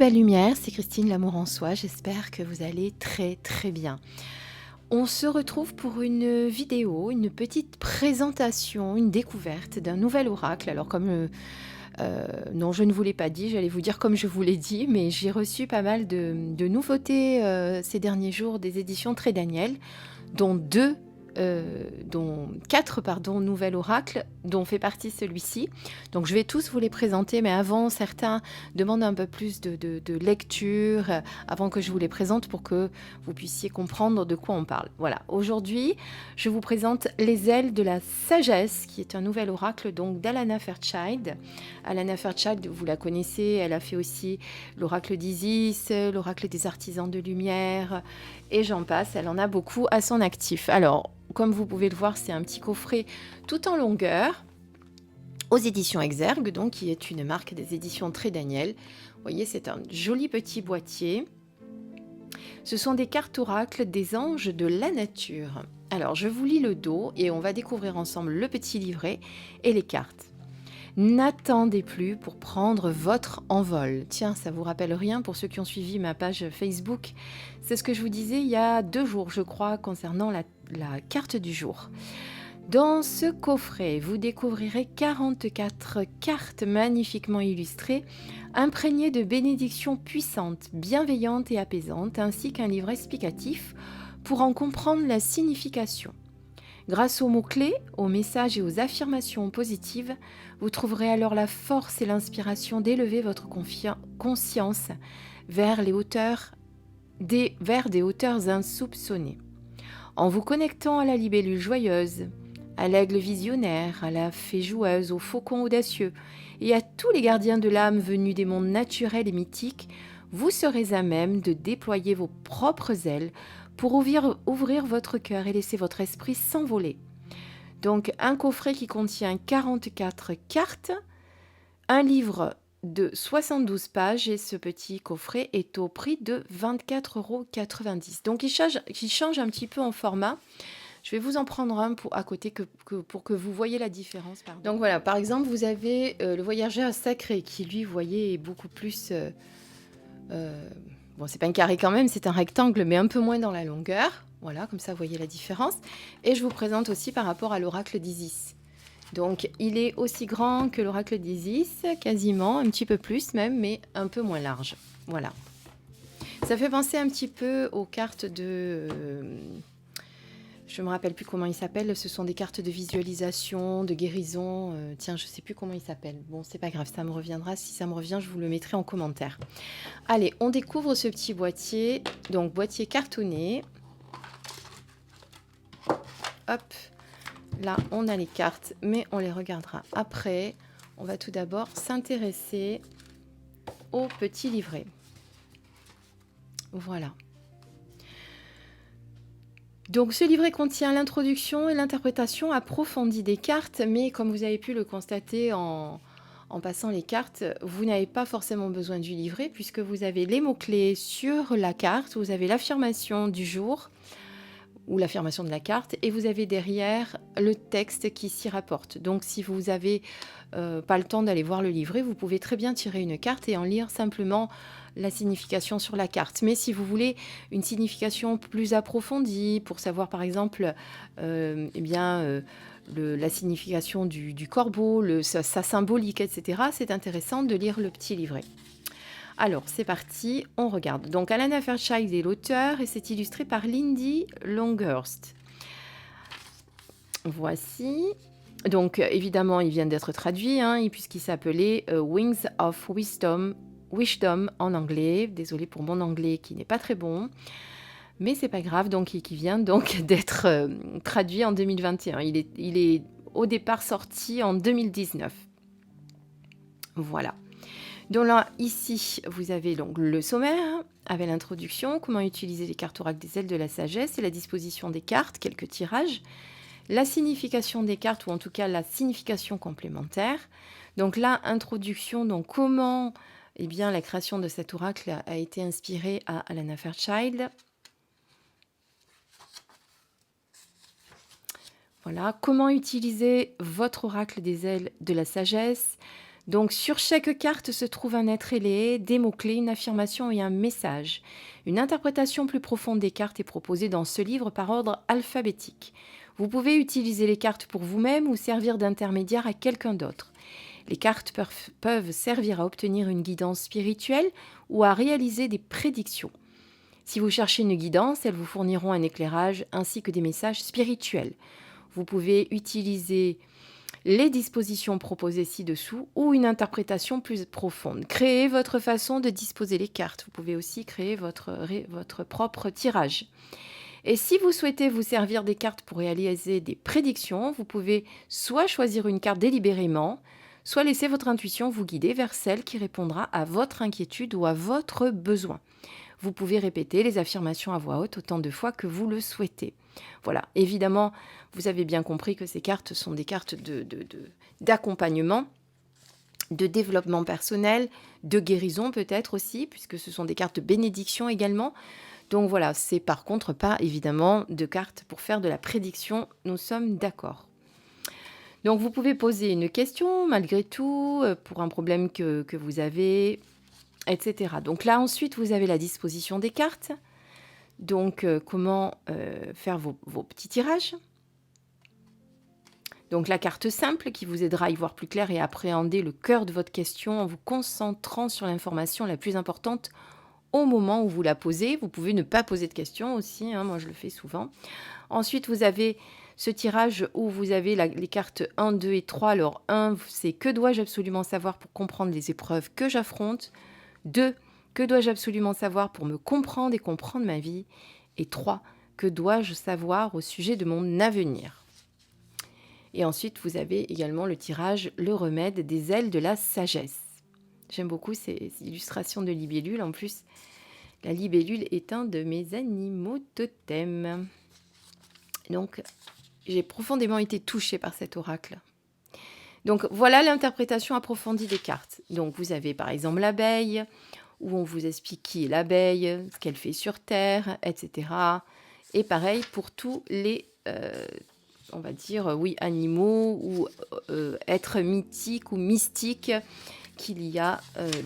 belle lumière, c'est Christine L'Amour en Soi, j'espère que vous allez très très bien. On se retrouve pour une vidéo, une petite présentation, une découverte d'un nouvel oracle. Alors non, je ne vous l'ai pas dit, j'allais vous dire comme je vous l'ai dit, mais j'ai reçu pas mal de nouveautés ces derniers jours des éditions Très Daniel, dont quatre nouvel oracle, dont fait partie celui-ci. Donc je vais tous vous les présenter, mais avant, certains demandent un peu plus de lecture, avant que je vous les présente pour que vous puissiez comprendre de quoi on parle. Voilà, aujourd'hui, je vous présente Les ailes de la sagesse, qui est un nouvel oracle donc d'Alana Fairchild. Alana Fairchild, vous la connaissez, elle a fait aussi l'oracle d'Isis, l'oracle des artisans de lumière, et j'en passe, elle en a beaucoup à son actif. Alors, comme vous pouvez le voir, c'est un petit coffret tout en longueur, aux éditions Exergue, donc, qui est une marque des éditions Très Daniel. Vous voyez, c'est un joli petit boîtier. Ce sont des cartes oracles des anges de la nature. Alors, je vous lis le dos et on va découvrir ensemble le petit livret et les cartes. N'attendez plus pour prendre votre envol. Tiens, ça vous rappelle rien pour ceux qui ont suivi ma page Facebook. C'est ce que je vous disais il y a 2 jours, je crois, concernant la carte du jour. Dans ce coffret, vous découvrirez 44 cartes magnifiquement illustrées, imprégnées de bénédictions puissantes, bienveillantes et apaisantes, ainsi qu'un livre explicatif pour en comprendre la signification. Grâce aux mots-clés, aux messages et aux affirmations positives, vous trouverez alors la force et l'inspiration d'élever votre conscience vers des hauteurs insoupçonnées. En vous connectant à la libellule joyeuse, à l'aigle visionnaire, à la fée joueuse, au faucon audacieux et à tous les gardiens de l'âme venus des mondes naturels et mythiques, vous serez à même de déployer vos propres ailes pour ouvrir votre cœur et laisser votre esprit s'envoler. Donc un coffret qui contient 44 cartes, un livre de 72 pages et ce petit coffret est au prix de 24,90 €. Donc il change un petit peu en format. Je vais vous en prendre un à côté pour que vous voyez la différence. Pardon. Donc voilà, par exemple, vous avez le voyageur sacré qui, lui, vous voyez, est beaucoup plus... bon, c'est pas un carré quand même, c'est un rectangle, mais un peu moins dans la longueur. Voilà, comme ça, vous voyez la différence. Et je vous présente aussi par rapport à l'oracle d'Isis. Donc, il est aussi grand que l'oracle d'Isis, quasiment, un petit peu plus même, mais un peu moins large. Voilà. Ça fait penser un petit peu aux cartes de... je ne me rappelle plus comment ils s'appellent. Ce sont des cartes de visualisation, de guérison. Tiens, je ne sais plus comment ils s'appellent. Bon, c'est pas grave, ça me reviendra. Si ça me revient, je vous le mettrai en commentaire. Allez, on découvre ce petit boîtier. Donc, boîtier cartonné. Hop. Là, on a les cartes, mais on les regardera après. On va tout d'abord s'intéresser au petit livret. Voilà. Donc, ce livret contient l'introduction et l'interprétation approfondie des cartes, mais comme vous avez pu le constater en passant les cartes, vous n'avez pas forcément besoin du livret puisque vous avez les mots-clés sur la carte, vous avez l'affirmation du jour ou l'affirmation de la carte et vous avez derrière le texte qui s'y rapporte. Donc, si vous n'avez pas le temps d'aller voir le livret, vous pouvez très bien tirer une carte et en lire simplement la signification sur la carte. Mais si vous voulez une signification plus approfondie, pour savoir par exemple la signification du corbeau, sa symbolique, etc., c'est intéressant de lire le petit livret. Alors, c'est parti, on regarde. Donc, Alana Fairchild est l'auteur et c'est illustré par Lindy Longhurst. Voici. Donc, évidemment, il vient d'être traduit, puisqu'il s'appelait Wings of Wisdom en anglais. Désolée pour mon anglais qui n'est pas très bon, mais c'est pas grave. Donc, qui vient donc d'être traduit en 2021. Il est au départ sorti en 2019. Voilà. Donc là, ici, vous avez donc le sommaire avec l'introduction, comment utiliser les cartes oracles des ailes de la sagesse et la disposition des cartes, quelques tirages. La signification des cartes, ou en tout cas la signification complémentaire. Donc là, introduction, donc comment la création de cet oracle a été inspirée à Alana Fairchild. Voilà, comment utiliser votre oracle des ailes de la sagesse. Donc sur chaque carte se trouve un être ailé, des mots-clés, une affirmation et un message. Une interprétation plus profonde des cartes est proposée dans ce livre par ordre alphabétique. Vous pouvez utiliser les cartes pour vous-même ou servir d'intermédiaire à quelqu'un d'autre. Les cartes peuvent servir à obtenir une guidance spirituelle ou à réaliser des prédictions. Si vous cherchez une guidance, elles vous fourniront un éclairage ainsi que des messages spirituels. Vous pouvez utiliser les dispositions proposées ci-dessous ou une interprétation plus profonde. Créez votre façon de disposer les cartes. Vous pouvez aussi créer votre propre tirage. Et si vous souhaitez vous servir des cartes pour réaliser des prédictions, vous pouvez soit choisir une carte délibérément, soit laisser votre intuition vous guider vers celle qui répondra à votre inquiétude ou à votre besoin. Vous pouvez répéter les affirmations à voix haute autant de fois que vous le souhaitez. Voilà, évidemment, vous avez bien compris que ces cartes sont des cartes d'accompagnement, de développement personnel, de guérison peut-être aussi, puisque ce sont des cartes de bénédiction également. Donc voilà, c'est par contre pas évidemment de cartes pour faire de la prédiction, nous sommes d'accord. Donc vous pouvez poser une question malgré tout pour un problème que vous avez, etc. Donc là ensuite vous avez la disposition des cartes. Donc comment faire vos petits tirages. Donc la carte simple qui vous aidera à y voir plus clair et à appréhender le cœur de votre question en vous concentrant sur l'information la plus importante au moment où vous la posez. Vous pouvez ne pas poser de questions aussi, moi je le fais souvent. Ensuite, vous avez ce tirage où vous avez les cartes 1, 2 et 3. Alors 1, c'est que dois-je absolument savoir pour comprendre les épreuves que j'affronte. 2, que dois-je absolument savoir pour me comprendre et comprendre ma vie. Et 3, que dois-je savoir au sujet de mon avenir. Et ensuite, vous avez également le tirage, le remède des ailes de la sagesse. J'aime beaucoup ces illustrations de libellule. En plus, la libellule est un de mes animaux totems. Donc, j'ai profondément été touchée par cet oracle. Donc, voilà l'interprétation approfondie des cartes. Donc, vous avez par exemple l'abeille, où on vous explique qui est l'abeille, ce qu'elle fait sur Terre, etc. Et pareil pour tous les, on va dire, animaux ou êtres mythiques ou mystiques qu'il y a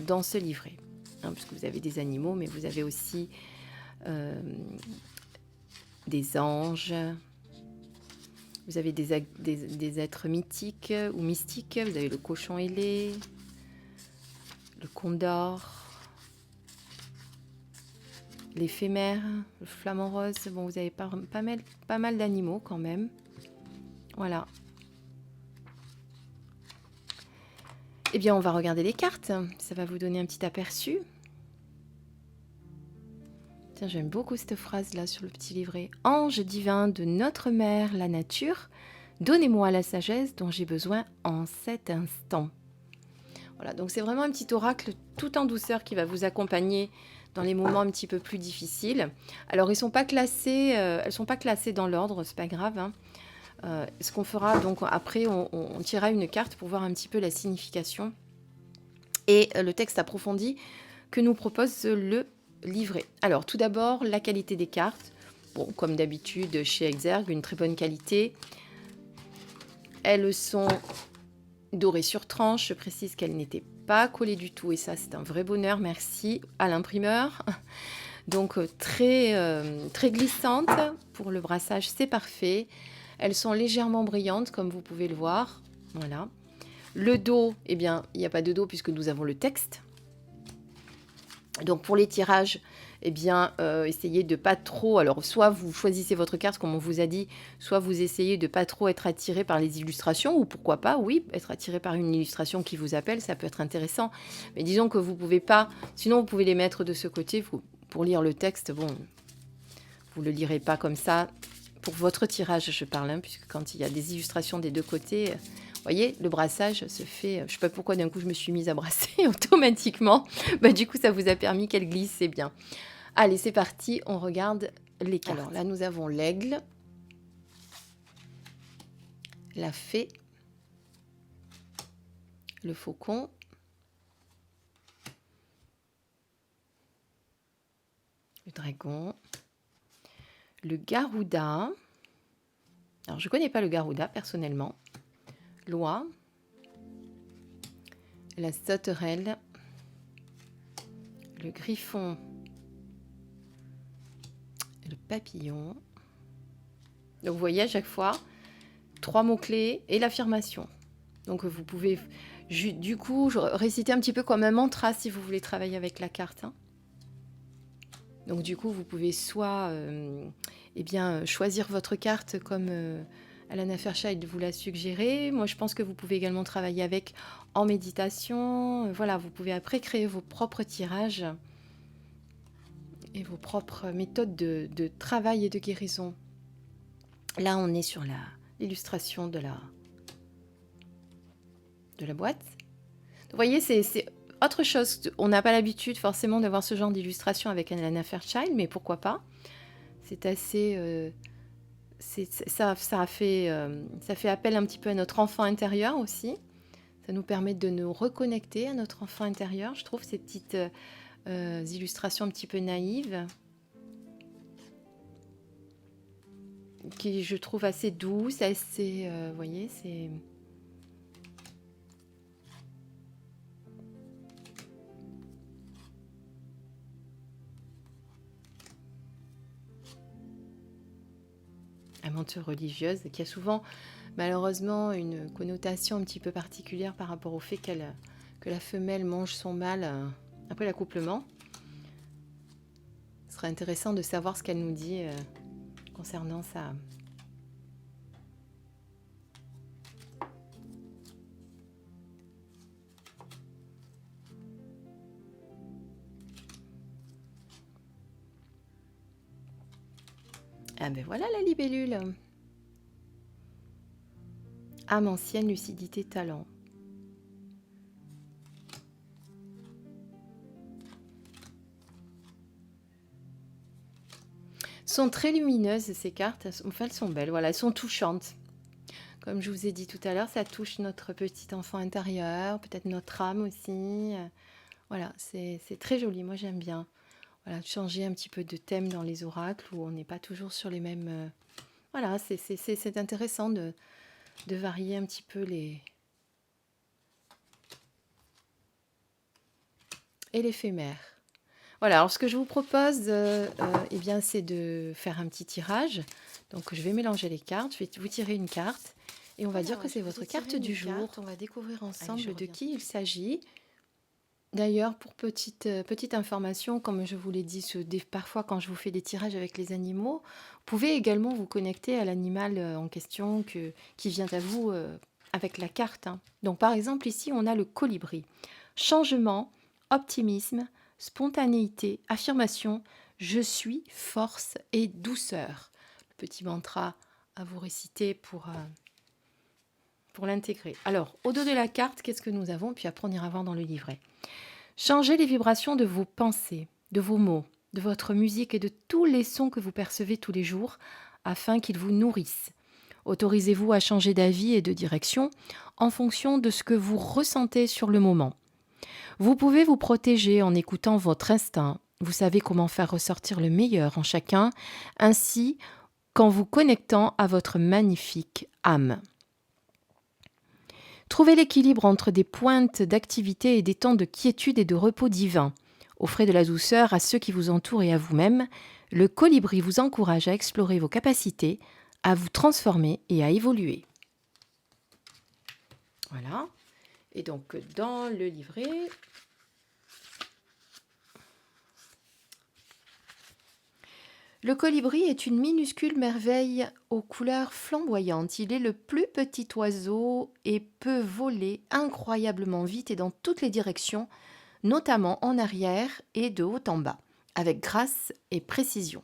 dans ce livret. Parce que vous avez des animaux, mais vous avez aussi des anges. Vous avez des êtres mythiques ou mystiques. Vous avez le cochon ailé, le condor, l'éphémère, le flamant rose. Bon, vous avez pas mal d'animaux quand même. Voilà. Eh bien, on va regarder les cartes. Ça va vous donner un petit aperçu. Tiens, j'aime beaucoup cette phrase-là sur le petit livret. « Ange divin de notre mère, la nature, donnez-moi la sagesse dont j'ai besoin en cet instant. » Voilà, donc c'est vraiment un petit oracle tout en douceur qui va vous accompagner dans les moments un petit peu plus difficiles. Alors, elles sont pas classées dans l'ordre, c'est pas grave. Ce qu'on fera, donc après, on tirera une carte pour voir un petit peu la signification et le texte approfondi que nous propose le livret. Alors, tout d'abord, la qualité des cartes. Bon, comme d'habitude, chez Exergue, une très bonne qualité. Elles sont dorées sur tranche. Je précise qu'elles n'étaient pas collées du tout. Et ça, c'est un vrai bonheur. Merci à l'imprimeur. Donc, très glissantes. Pour le brassage, c'est parfait. Elles sont légèrement brillantes, comme vous pouvez le voir. Voilà. Le dos, eh bien, il n'y a pas de dos puisque nous avons le texte. Donc pour les tirages, eh bien, essayez de pas trop... Alors, soit vous choisissez votre carte, comme on vous a dit, soit vous essayez de pas trop être attiré par les illustrations, ou pourquoi pas, oui, être attiré par une illustration qui vous appelle, ça peut être intéressant. Mais disons que vous pouvez pas... Sinon, vous pouvez les mettre de ce côté pour lire le texte. Bon, vous le lirez pas comme ça. Pour votre tirage, je parle, puisque quand il y a des illustrations des deux côtés... Vous voyez, le brassage se fait... Je ne sais pas pourquoi d'un coup je me suis mise à brasser automatiquement. Du coup, ça vous a permis qu'elle glisse, c'est bien. Allez, c'est parti, on regarde les cartes. Alors là, nous avons l'aigle, la fée, le faucon, le dragon, le garouda. Alors, je ne connais pas le garouda personnellement. L'oie, la sauterelle, le griffon, le papillon. Donc vous voyez à chaque fois 3 mots-clés et l'affirmation. Donc vous pouvez du coup réciter un petit peu comme un mantra si vous voulez travailler avec la carte. Donc du coup vous pouvez soit choisir votre carte comme Alana Fairchild vous l'a suggéré. Moi je pense que vous pouvez également travailler avec en méditation. Voilà, vous pouvez après créer vos propres tirages et vos propres méthodes de travail et de guérison. Là, on est sur l'illustration de la boîte. Vous voyez, c'est autre chose. On n'a pas l'habitude forcément d'avoir ce genre d'illustration avec Alana Fairchild, mais pourquoi pas? C'est assez... ça fait appel un petit peu à notre enfant intérieur aussi. Ça nous permet de nous reconnecter à notre enfant intérieur. Je trouve ces petites illustrations un petit peu naïves, qui je trouve assez douce, assez, vous voyez, c'est... Amante religieuse, qui a souvent, malheureusement, une connotation un petit peu particulière par rapport au fait que la femelle mange son mâle après l'accouplement. Ce serait intéressant de savoir ce qu'elle nous dit concernant ça. Ah ben voilà la libellule. Âme ancienne, lucidité, talent. Sont très lumineuses ces cartes, enfin elles sont belles, voilà, elles sont touchantes. Comme je vous ai dit tout à l'heure, ça touche notre petit enfant intérieur, peut-être notre âme aussi. Voilà, c'est très joli, moi j'aime bien. Voilà, changer un petit peu de thème dans les oracles où on n'est pas toujours sur les mêmes... Voilà, c'est intéressant de varier un petit peu les... Et l'éphémère. Voilà, alors ce que je vous propose, eh bien, c'est de faire un petit tirage. Donc je vais mélanger les cartes, je vais vous tirer une carte et on va dire que c'est votre carte du jour. On va découvrir ensemble de qui il s'agit. D'ailleurs, pour petite information, comme je vous l'ai dit, parfois quand je vous fais des tirages avec les animaux, vous pouvez également vous connecter à l'animal en question qui vient à vous avec la carte. Donc par exemple, ici, on a le colibri. Changement, optimisme, spontanéité, affirmation, je suis, force et douceur. Le petit mantra à vous réciter pour l'intégrer. Alors, au dos de la carte, qu'est-ce que nous avons? Puis après, on ira voir dans le livret. Changez les vibrations de vos pensées, de vos mots, de votre musique et de tous les sons que vous percevez tous les jours afin qu'ils vous nourrissent. Autorisez-vous à changer d'avis et de direction en fonction de ce que vous ressentez sur le moment. Vous pouvez vous protéger en écoutant votre instinct. Vous savez comment faire ressortir le meilleur en chacun, ainsi qu'en vous connectant à votre magnifique âme. Trouvez l'équilibre entre des pointes d'activité et des temps de quiétude et de repos divin. Offrez de la douceur à ceux qui vous entourent et à vous-même. Le colibri vous encourage à explorer vos capacités, à vous transformer et à évoluer. Voilà. Et donc, dans le livret, le colibri est une minuscule merveille aux couleurs flamboyantes. Il est le plus petit oiseau et peut voler incroyablement vite et dans toutes les directions, notamment en arrière et de haut en bas, avec grâce et précision.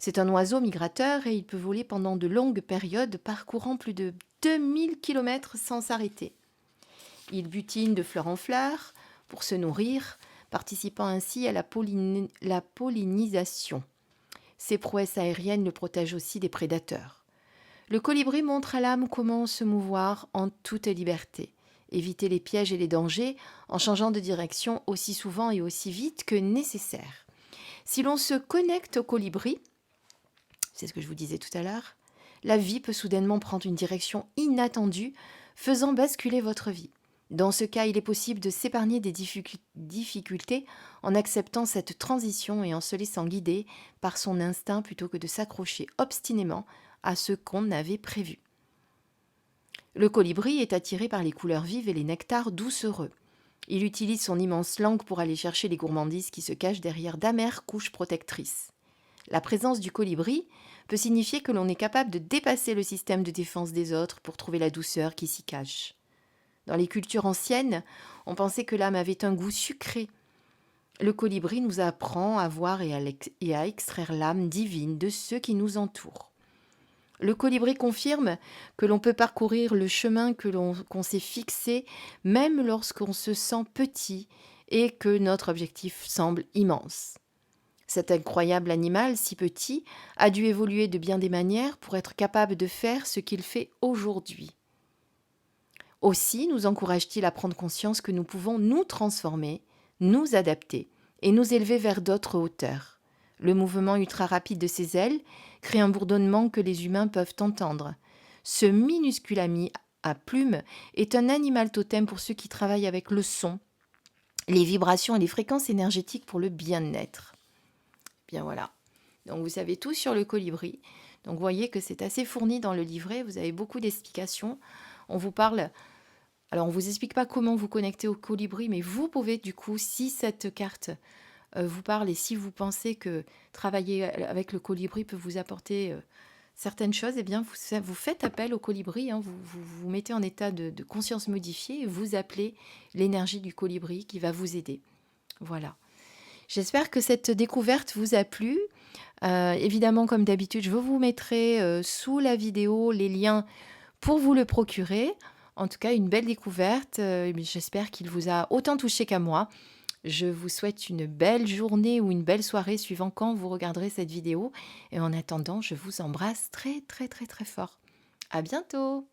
C'est un oiseau migrateur et il peut voler pendant de longues périodes, parcourant plus de 2000 km sans s'arrêter. Il butine de fleur en fleur pour se nourrir, participant ainsi à la pollinisation. Ses prouesses aériennes le protègent aussi des prédateurs. Le colibri montre à l'âme comment se mouvoir en toute liberté, éviter les pièges et les dangers en changeant de direction aussi souvent et aussi vite que nécessaire. Si l'on se connecte au colibri, c'est ce que je vous disais tout à l'heure, la vie peut soudainement prendre une direction inattendue, faisant basculer votre vie. Dans ce cas, il est possible de s'épargner des difficultés en acceptant cette transition et en se laissant guider par son instinct plutôt que de s'accrocher obstinément à ce qu'on avait prévu. Le colibri est attiré par les couleurs vives et les nectars doucereux. Il utilise son immense langue pour aller chercher les gourmandises qui se cachent derrière d'amères couches protectrices. La présence du colibri peut signifier que l'on est capable de dépasser le système de défense des autres pour trouver la douceur qui s'y cache. Dans les cultures anciennes, on pensait que l'âme avait un goût sucré. Le colibri nous apprend à voir et à extraire l'âme divine de ceux qui nous entourent. Le colibri confirme que l'on peut parcourir le chemin qu'on s'est fixé, même lorsqu'on se sent petit et que notre objectif semble immense. Cet incroyable animal, si petit, a dû évoluer de bien des manières pour être capable de faire ce qu'il fait aujourd'hui. Aussi nous encourage-t-il à prendre conscience que nous pouvons nous transformer, nous adapter et nous élever vers d'autres hauteurs. Le mouvement ultra rapide de ses ailes crée un bourdonnement que les humains peuvent entendre. Ce minuscule ami à plumes est un animal totem pour ceux qui travaillent avec le son, les vibrations et les fréquences énergétiques pour le bien-être. Bien voilà. Donc vous savez tout sur le colibri. Donc vous voyez que c'est assez fourni dans le livret. Vous avez beaucoup d'explications. On vous parle. Alors on vous explique pas comment vous connecter au colibri, mais vous pouvez du coup, si cette carte vous parle et si vous pensez que travailler avec le colibri peut vous apporter certaines choses, eh bien vous faites appel au colibri, hein, vous mettez en état de conscience modifiée et vous appelez l'énergie du colibri qui va vous aider. Voilà. J'espère que cette découverte vous a plu. Évidemment, comme d'habitude, je vous mettrai sous la vidéo les liens pour vous le procurer. En tout cas, une belle découverte. J'espère qu'il vous a autant touché qu'à moi. Je vous souhaite une belle journée ou une belle soirée suivant quand vous regarderez cette vidéo. Et en attendant, je vous embrasse très très très très fort. À bientôt!